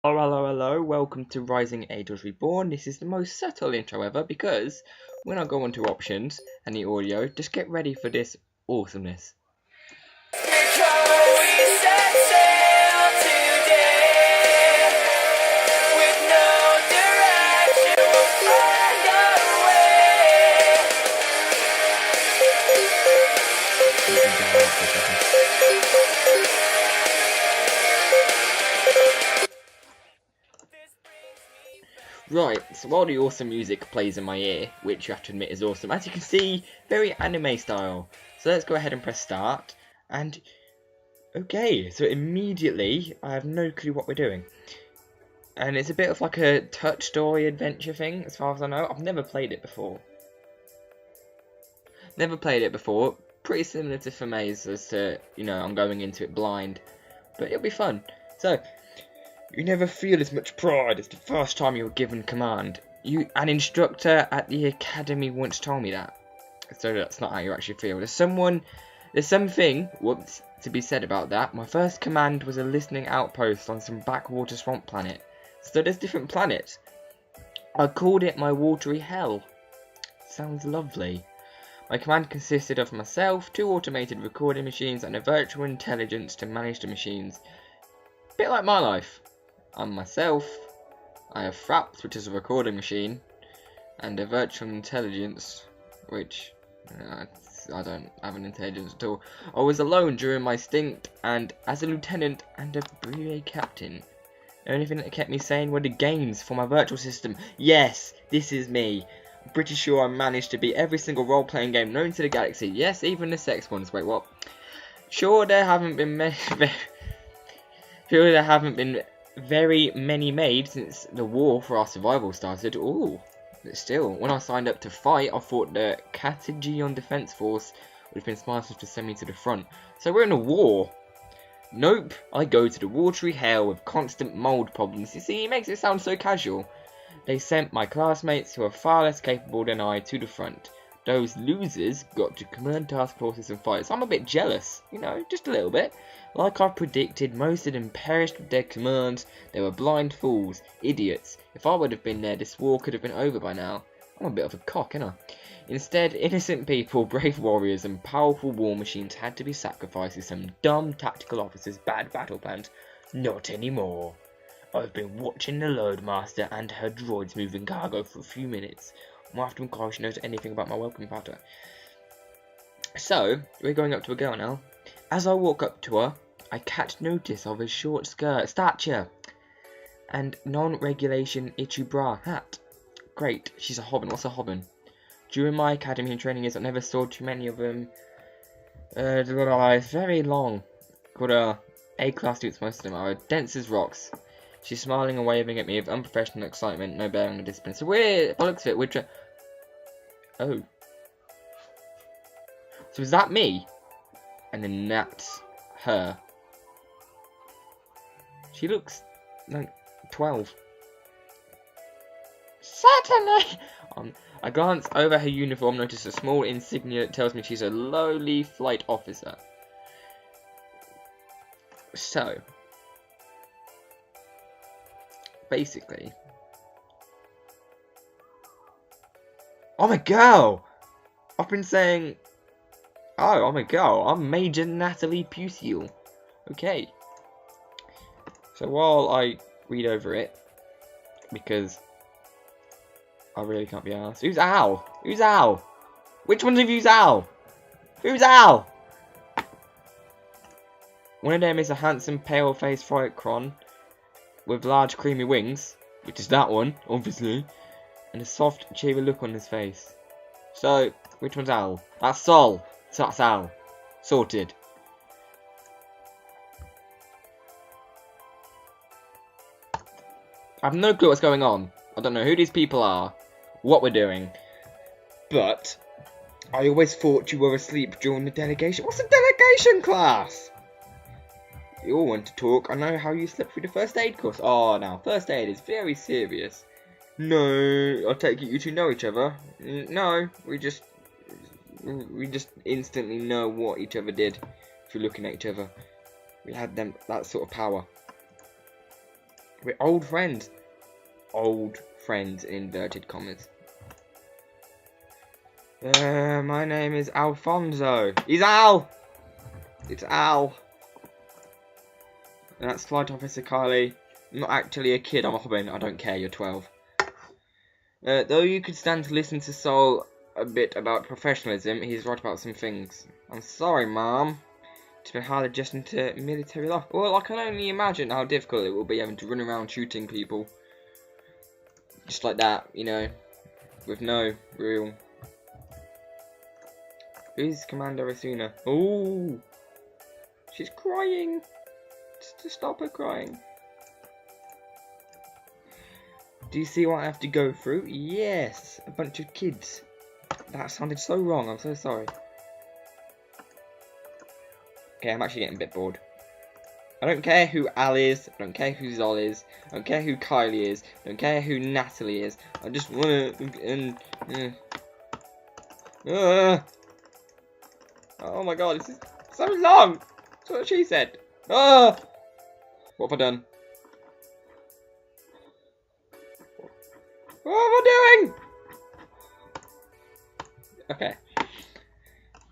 Oh, hello, hello, welcome to Rising Angels Reborn. This is the most subtle intro ever because when I go onto options and the audio, just get ready for this awesomeness. Right, so while the awesome music plays in my ear, which you have to admit is awesome, as you can see, very anime style. So let's go ahead and press start, and okay, so immediately, I have no clue what we're doing. And it's a bit of like a touch story adventure thing, as far as I know. I've never played it before. Pretty similar to Famaze as to, I'm going into it blind. But it'll be fun. So, you never feel as much pride as the first time you were given command. An instructor at the academy once told me that. So that's not how you actually feel. There's something, to be said about that. My first command was a listening outpost on some backwater swamp planet. So there's different planets. I called it my watery hell. Sounds lovely. My command consisted of myself, 2 automated recording machines, and a virtual intelligence to manage the machines. Bit like my life. I'm myself. I have Fraps, which is a recording machine, and a virtual intelligence, which I don't have an intelligence at all. I was alone during my stint, and as a lieutenant and a brigade captain. The only thing that kept me sane were the games for my virtual system. Yes, this is me. I'm pretty sure I managed to beat every single role-playing game known to the galaxy. Yes, even the sex ones. Wait, what? Sure, there haven't been very many made since the war for our survival started. Ooh, but still, when I signed up to fight, I thought the Carthaginian Defense Force would have been smart enough to send me to the front. So we're in a war. Nope, I go to the watery hell with constant mould problems. You see, he makes it sound so casual. They sent my classmates, who are far less capable than I, to the front. Those losers got to command task forces and fights. I'm a bit jealous, just a little bit. Like I predicted, most of them perished with their commands. They were blind fools, idiots. If I would have been there, this war could have been over by now. I'm a bit of a cock, ain't I? Instead, innocent people, brave warriors, and powerful war machines had to be sacrificed to some dumb tactical officers' bad battle plans. Not anymore. I've been watching the Loadmaster and her droids moving cargo for a few minutes. I'm after inquire if she knows anything about my welcome pattern. So, we're going up to a girl now. As I walk up to her, I catch notice of her short stature, and non-regulation itchy bra hat. Great, she's a hobbin. What's a hobbin? During my academy and training years, I never saw too many of them. It's very long. Called A-class students, most of them are dense as rocks. She's smiling and waving at me with unprofessional excitement, no bearing on discipline. So by the looks of it, oh. So is that me? And then that's her. She looks like 12. Certainly! I glance over her uniform, notice a small insignia that tells me she's a lowly flight officer. So, basically, I'm a girl! I've been saying, oh, I'm a girl. I'm Major Natalie Pusiel. Okay. So while I read over it, because I really can't be asked. Who's Al? Who's Al? Which one of you's Al? Who's Al? One of them is a handsome, pale-faced Frightcron with large, creamy wings, which is that one, obviously, and a soft, cheery look on his face. So, which one's Al? That's Sol. So that's Al. Sorted. I have no clue what's going on. I don't know who these people are, what we're doing, but I always thought you were asleep during the delegation. What's a delegation class? You all want to talk. I know how you slept through the first aid course. Oh, now, first aid is very serious. No, I take it you two know each other. No, we just instantly know what each other did through looking at each other. We had that sort of power. We're old friends. Old friends in inverted commas. My name is Alfonso. He's Al! It's Al. And that's Flight Officer Kylie. I'm not actually a kid, I'm a hobbit. I don't care, you're 12. Though you could stand to listen to Sol a bit about professionalism, he's right about some things. I'm sorry, Mom. It's been hard adjusting to military life. Well, I can only imagine how difficult it will be having to run around shooting people. Just like that, you know. With no real... Who's Commander Asuna? Oh, she's crying. Just to stop her crying. Do you see what I have to go through? Yes, a bunch of kids. That sounded so wrong, I'm so sorry. Okay, I'm actually getting a bit bored. I don't care who Al is, I don't care who Zol is, I don't care who Kylie is, I don't care who Natalie is. I just wanna... Oh my god, this is so long! That's what she said. What have I done? What am I doing? Okay.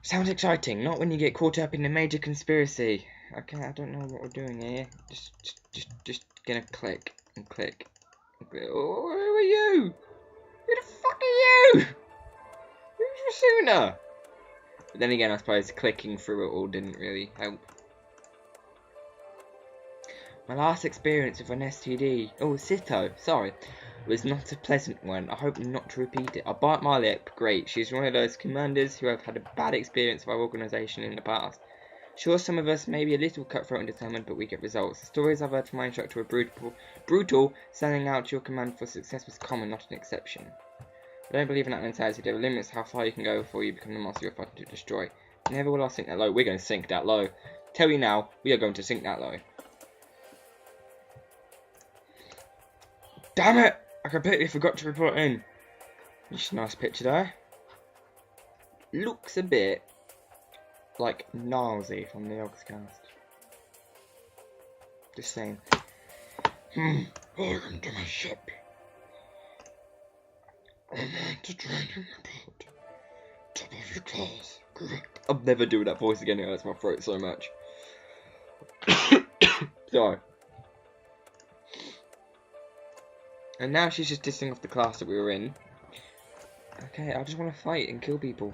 Sounds exciting, not when you get caught up in a major conspiracy. Okay, I don't know what we're doing here. Just gonna click and click and click. Oh, who are you? Who the fuck are you? Who's Rasuna? But then again, I suppose clicking through it all didn't really help. My last experience with an STD, Sito, sorry, was not a pleasant one. I hope not to repeat it. I bite my lip, great. She's one of those commanders who have had a bad experience with our organisation in the past. Sure, some of us may be a little cutthroat and determined, but we get results. The stories I've heard from my instructor were brutal. Selling out your command for success was common, not an exception. I don't believe in that mentality. There are limits to how far you can go before you become the monster you're fighting to destroy. Never will I sink that low. We're going to sink that low. Tell you now, we are going to sink that low. Damn it! I completely forgot to report in. Just a nice picture there. Looks a bit like Nazi from the Oxcast. Just saying. Welcome to my ship. I'm on to training report. Top of your class, correct? I'll never do that voice again, it hurts my throat so much. Sorry. And now she's just dissing off the class that we were in. Okay, I just want to fight and kill people.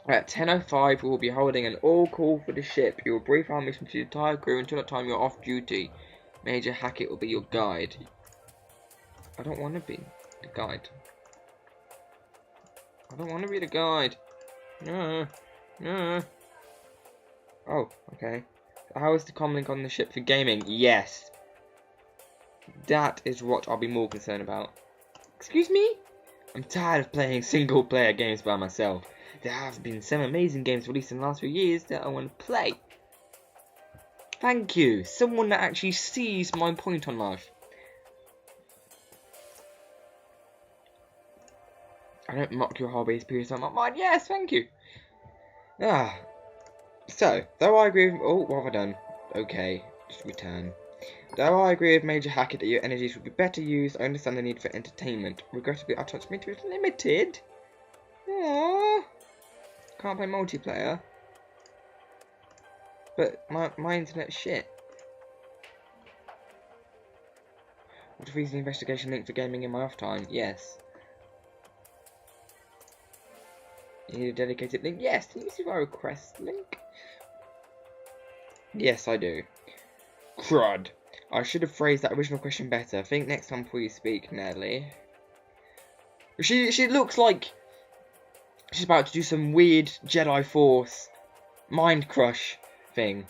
At 10:05, we will be holding an all-call for the ship. You will brief our mission to the entire crew until that time you're off duty. Major Hackett will be your guide. I don't want to be the guide. I don't want to be the guide. No. No. Oh, okay. How is the comlink on the ship for gaming? Yes. That is what I'll be more concerned about. Excuse me? I'm tired of playing single-player games by myself. There have been some amazing games released in the last few years that I want to play. Thank you. Someone that actually sees my point on life. I don't mock your hobbies, because I'm not mine. Yes, thank you. So, though I agree with... Oh, what have I done? Okay, just return. Though I agree with Major Hackett that your energies would be better used, I understand the need for entertainment. Regrettably, our touch meter is limited. Aww. Can't play multiplayer. But my internet's shit. What if we use the investigation link for gaming in my off time? Yes. You need a dedicated link? Yes. Can you see my request link? Yes, I do. Crud. I should have phrased that original question better. Think next time before you speak, Natalie. She looks like she's about to do some weird Jedi Force mind crush thing.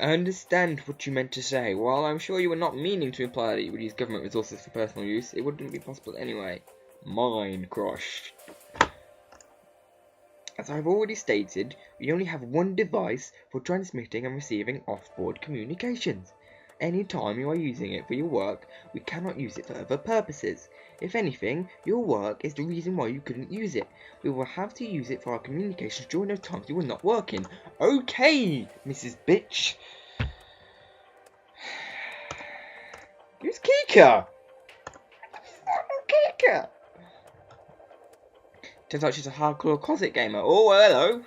I understand what you meant to say. While I'm sure you were not meaning to imply that you would use government resources for personal use, it wouldn't be possible anyway. Mind crush. As I've already stated, we only have one device for transmitting and receiving off-board communications. Any time you are using it for your work, we cannot use it for other purposes. If anything, your work is the reason why you couldn't use it. We will have to use it for our communications during those times you were not working. Okay, Mrs. Bitch. Who's Kika? Kika! Turns out she's a hardcore closet gamer. Oh, hello.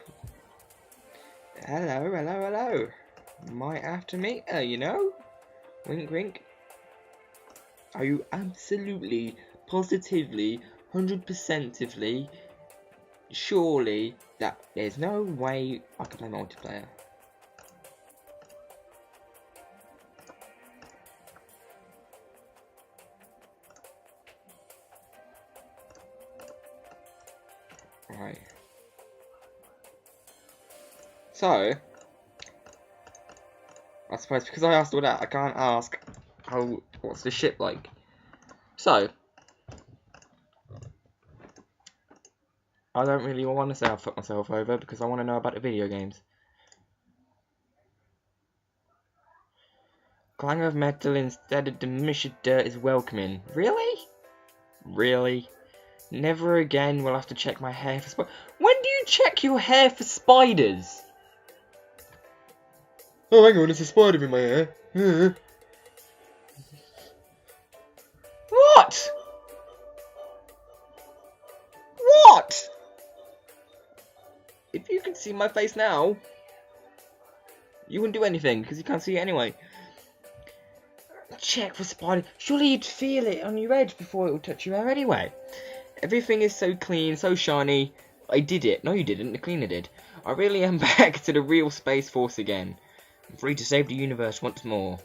Hello. Might have to meet her, you know? Wink, wink. Are you absolutely, positively, 100%ively, surely that there's no way I can play multiplayer? Right. So, I suppose because I asked all that, I can't ask what's the ship like. So, I don't really want to say I've fucked myself over because I want to know about the video games. Clang of metal instead of the mission dirt is welcoming. Really? Really? Never again will I have to check my hair for spiders. When do you check your hair for spiders? Oh, hang on, there's a spider in my hair. What? What? If you could see my face now, you wouldn't do anything because you can't see it anyway. Check for spiders. Surely you'd feel it on your edge before it would touch your hair anyway. Everything is so clean, so shiny. I did it. No, you didn't. The cleaner did. I really am back to the real Space Force again. I'm free to save the universe once more.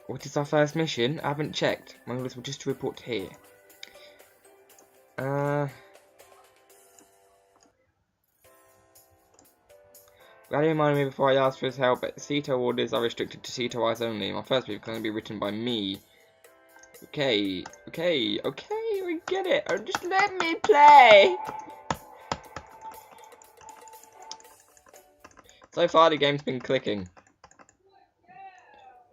What is our first mission? I haven't checked. My orders were just to report here. Glad you reminded me before I asked for his help, but Ceto orders are restricted to Ceto eyes only. My first brief can only be written by me. Okay, we get it. Oh, just let me play. So far, the game's been clicking.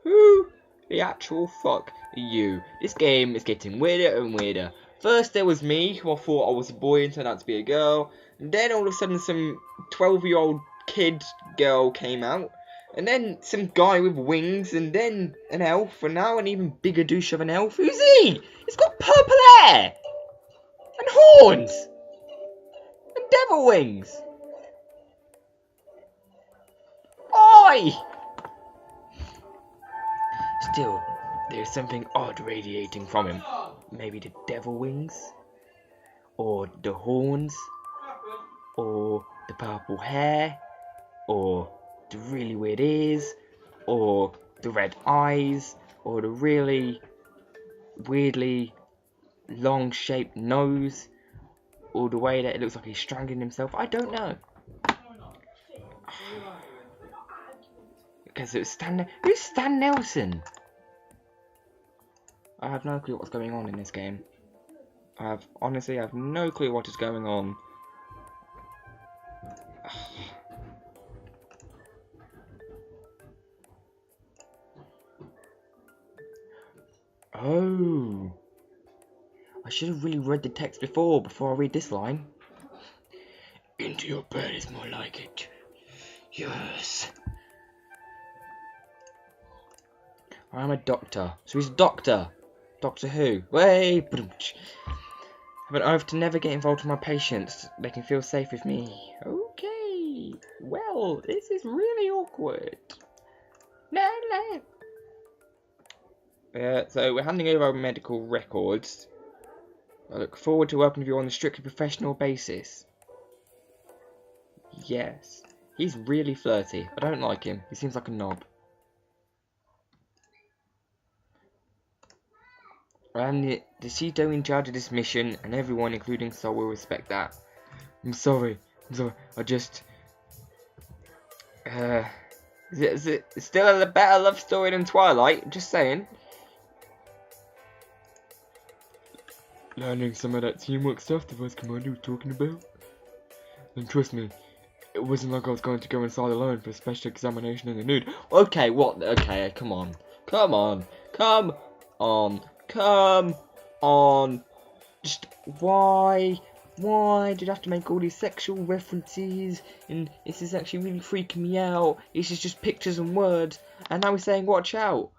Who the actual fuck are you? This game is getting weirder and weirder. First, there was me, who I thought I was a boy and turned out to be a girl. And then, all of a sudden, some 12-year-old kid girl came out. And then, some guy with wings. And then, an elf. And now, an even bigger douche of an elf. Who's he? He's got purple hair! And horns! And devil wings! Oi! Still, there's something odd radiating from him. Maybe the devil wings? Or the horns? Or the purple hair? Or the really weird ears? Or the red eyes? Or the really weirdly long-shaped nose? Or the way that it looks like he's strangling himself? I don't know. Because it was Stan... Who's Stan Nelson? I have no clue what's going on in this game. Honestly, I have no clue what is going on. Oh. I should have really read the text before I read this line. Into your bed is more like it. Yes. I'm a doctor. So he's a doctor. Doctor Who. Way. I have an oath to never get involved with my patients. They can feel safe with me. Okay. Well, this is really awkward. No. So we're handing over our medical records. I look forward to working with you on a strictly professional basis. Yes. He's really flirty. I don't like him. He seems like a knob. I'm the Ceto in charge of this mission, and everyone, including Sol, will respect that. I'm sorry. I just... Is it still a better love story than Twilight? Just saying. Learning some of that teamwork stuff the Vice Commander was talking about. And trust me, it wasn't like I was going to go inside alone for a special examination in the nude. Okay, what? Okay, come on. Just why Why did I have to make all these sexual references? And this is actually really freaking me out. This is just pictures and words. And now he's saying, watch out.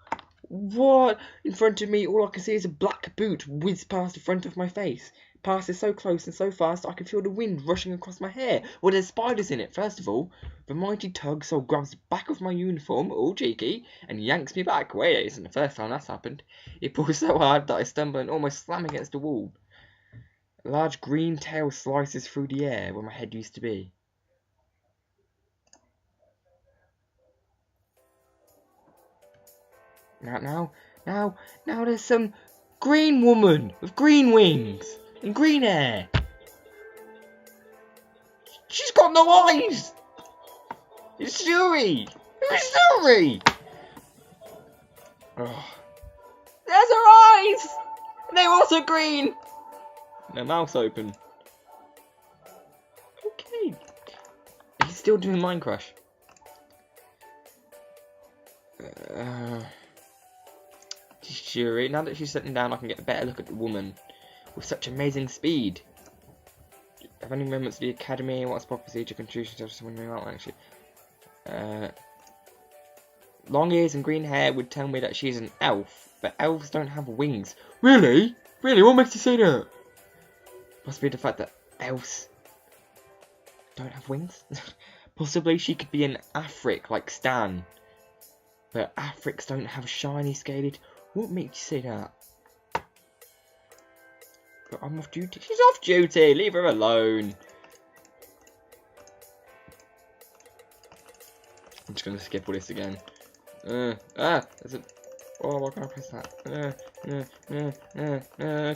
What? In front of me, all I can see is a black boot whiz past the front of my face. Passes so close and so fast I can feel the wind rushing across my hair. Well, there's spiders in it, first of all. The mighty tug so grabs the back of my uniform, all cheeky, and yanks me back. Wait, it isn't the first time that's happened. It pulls so hard that I stumble and almost slam against the wall. A large green tail slices through the air where my head used to be. Now there's some green woman with green wings and green hair. She's got no eyes! It's Shuri! It's Shuri! Oh. There's her eyes! They're also green! Their mouth's open. Okay. He's still doing Mind Crush. Shuri, now that she's sitting down, I can get a better look at the woman with such amazing speed. Have any moments of the academy? What's the proper procedure? Contributions to someone new outline? Long ears and green hair would tell me that she's an elf, but elves don't have wings. Really? Really? What makes you say that? Possibly the fact that elves don't have wings? Possibly she could be an Afric like Stan, but Africs don't have shiny scaled. What makes you say that? But I'm off duty. She's off duty. Leave her alone. I'm just gonna skip all this again. There's a. Oh, why can't I press that?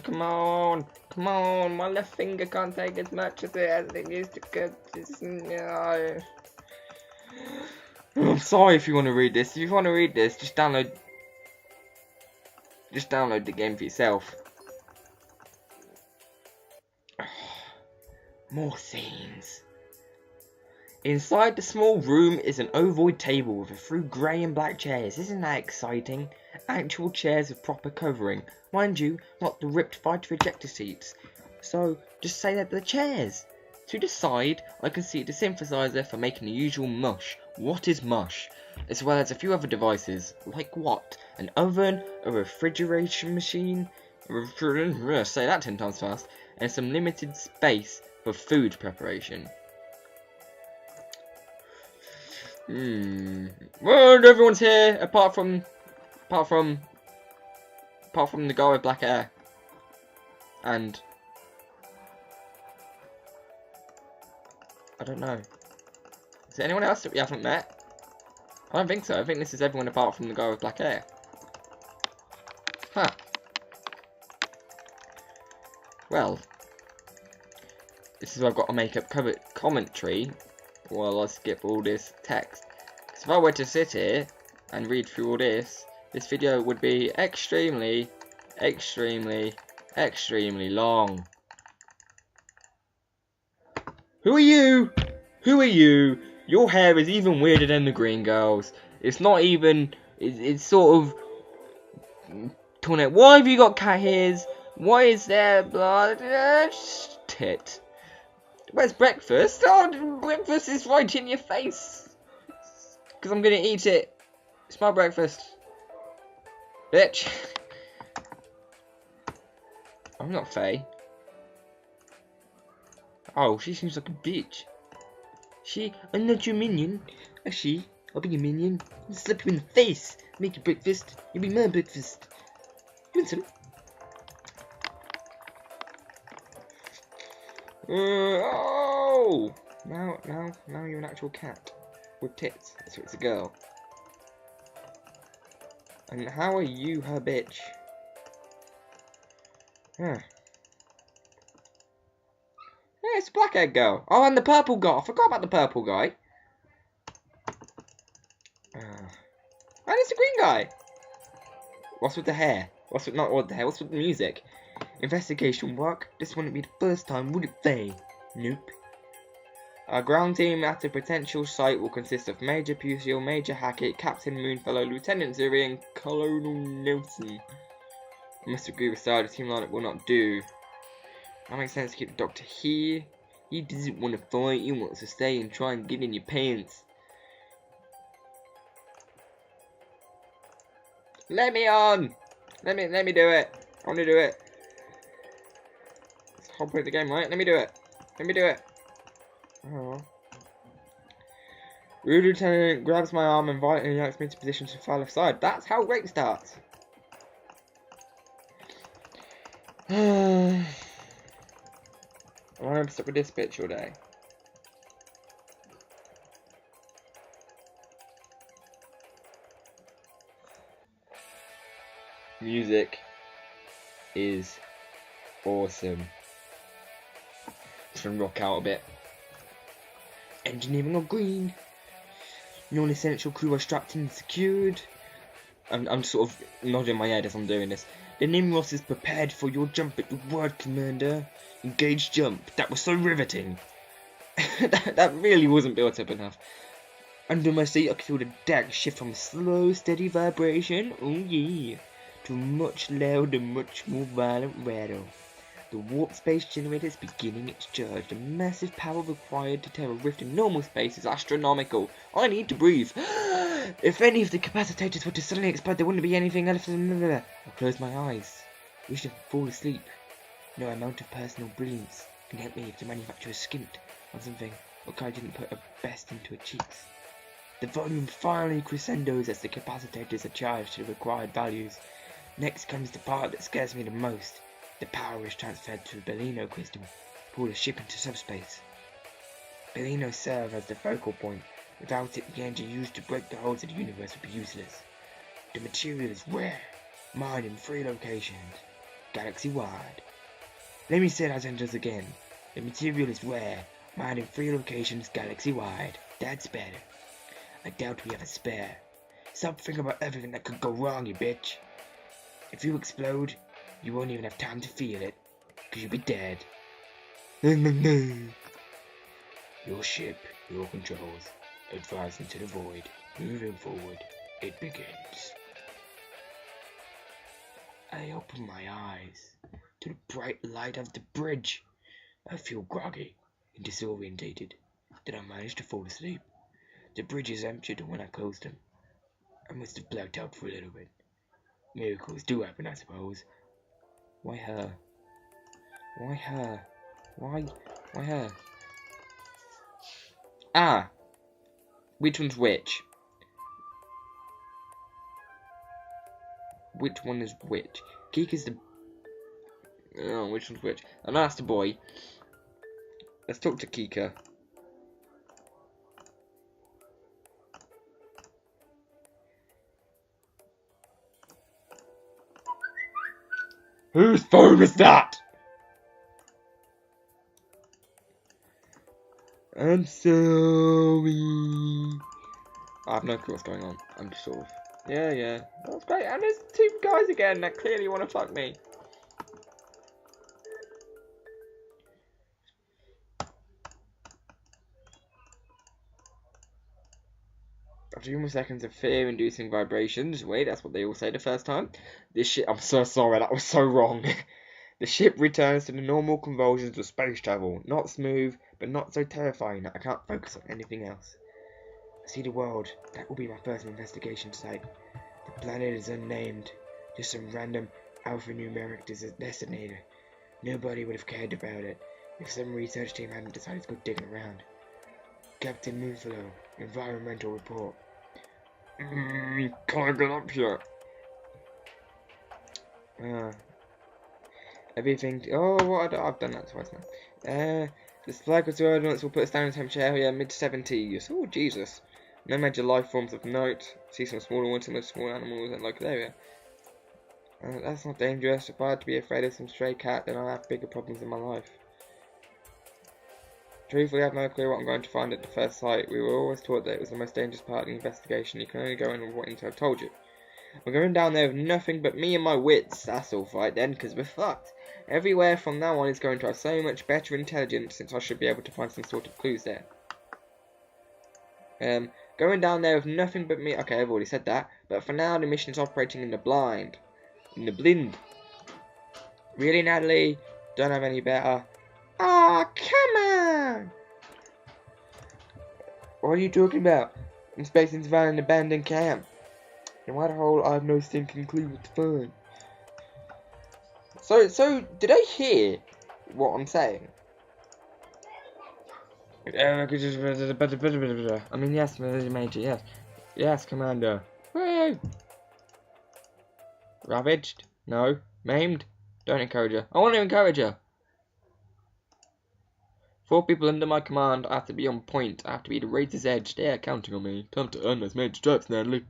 Come on, come on. My left finger can't take as much as it used to. No. I'm sorry if you want to read this. If you want to read this, just download the game for yourself. More scenes. Inside the small room is an ovoid table with a few grey and black chairs. Isn't that exciting? Actual chairs with proper covering. Mind you, not the ripped fight rejector seats. So, just say that they're chairs. To the side, I can see the synthesizer for making the usual mush. What is mush? As well as a few other devices. Like what? An oven, a refrigeration machine, say that 10 times fast, and some limited space for food preparation. Well, everyone's here apart from the guy with black hair. And I don't know. Is there anyone else that we haven't met? I don't think so. I think this is everyone apart from the guy with black hair. Huh. Well, this is where I've got to make up commentary while I skip all this text. Because if I were to sit here and read through all this, this video would be extremely long. Who are you? Who are you? Your hair is even weirder than the green girls. It's not even. It's sort of. Why have you got cat ears? Why is there blood? Tit. Where's breakfast? Oh, breakfast is right in your face. Because I'm gonna eat it. It's my breakfast. Bitch. I'm not Faye. Oh, she seems like a bitch. I'm not your minion. Actually, I'll be your minion. I'll slap you in the face. Make your breakfast. You'll be my breakfast. You want some? Oh! Now you're an actual cat. With tits. So it's a girl. And how are you her bitch? Huh. Yeah, it's a black-haired girl. Oh, and the purple guy. I forgot about the purple guy. And it's the green guy. What's with the hair? What's with not with the hair? What's with the music? Investigation work. This wouldn't be the first time, would it, Faye? Nope. Our ground team at a potential site will consist of Major Pusil, Major Hackett, Captain Moonfellow, Lieutenant Zuri, and Colonel Nelson. I must agree with Side, a team lineup will not do. That makes sense to keep the doctor here. He doesn't want to fight, he wants to stay and try and get in your pants. Let me on! Let me do it. I want to do it. That's the whole point of the game, right? Let me do it. Let me do it. Oh. Rude Lieutenant grabs my arm and violently yanks me into position to file aside. That's how rape starts. I want to stick with this bitch all day. Music is awesome. Just gonna rock out a bit. Engineering on green. Non-essential crew are strapped in and secured. I'm sort of nodding my head as I'm doing this. The Nimros is prepared for your jump at your word, Commander. Engage jump. That was so riveting. that really wasn't built up enough. Under my seat, I can feel the deck shift from a slow, steady vibration, oh yeah, to a much louder, much more violent rattle. The warp space generator is beginning its charge. The massive power required to tear a rift in normal space is astronomical. I need to breathe. If any of the capacitators were to suddenly explode, there wouldn't be anything left. I'll close my eyes. Wish to fall asleep. No amount of personal brilliance can help me if the manufacturer skimped on something, or I didn't put a best into her cheeks. The volume finally crescendos as the capacitors are charged to the required values. Next comes the part that scares me the most. The power is transferred to the Bellino crystal, pull the ship into subspace. Bellino serve as the focal point. Without it, the energy used to break the holds of the universe would be useless. The material is rare, mined in 3 locations, galaxy-wide. Let me say that sentence again. The material is rare, mined in 3 locations, galaxy-wide. That's better. I doubt we have a spare. Stop thinking about everything that could go wrong, you bitch. If you explode, you won't even have time to feel it, because you'll be dead. Your ship, your controls, advance into the void. Moving forward, it begins. I open my eyes to the bright light of the bridge. I feel groggy and disorientated. Did I manage to fall asleep? The bridge is emptied when I closed them. I must have blacked out for a little bit. Miracles do happen, I suppose. Why her? Why her? Why her? Ah! Which one's which? Which one is which? Kika's the... Oh, which one's which? And that's the boy. Let's talk to Kika. Whose phone is that? I'm sorry. I have no clue what's going on. I'm just sort of... Yeah. That's great. And there's 2 guys again that clearly want to fuck me. After a few more seconds of fear-inducing vibrations, wait, that's what they all say the first time. This ship, I'm so sorry, that was so wrong. The ship returns to the normal convulsions of space travel. Not smooth, but not so terrifying that I can't focus on anything else. I see the world. That will be my first investigation site. The planet is unnamed. Just some random alphanumeric designator. Nobody would have cared about it if some research team hadn't decided to go digging around. Captain Moonflow, environmental report. Can't get up here. Everything. Oh, what? I've done that twice now. The cycle to ordnance will put a standard temperature area mid-70s. Oh, Jesus. No major life forms of note. See some smaller ones, some small animals in local area. That's not dangerous. If I had to be afraid of some stray cat, then I'll have bigger problems in my life. Truthfully, I have no clue what I'm going to find at the first sight. We were always taught that it was the most dangerous part of the investigation. You can only go in with what intel I've told you. We're going down there with nothing but me and my wits. That's all right then, because we're fucked. Everywhere from now on is going to have so much better intelligence, since I should be able to find some sort of clues there. Going down there with nothing but me... Okay, I've already said that. But for now, the mission is operating in the blind. In the blind. Really, Natalie? Don't have any better. Ah, come on! What are you talking about? I'm spacing to find an abandoned camp. In what hole? I have no stinking clue what to find. So did I hear what I'm saying? I mean, yes, Major, yes. Yes, Commander. Woo! Ravaged? No. Maimed? Don't encourage her. I want to encourage her. 4 people under my command. I have to be on point. I have to be the razor's edge. They are counting on me. Time to earn those major stripes, Natalie.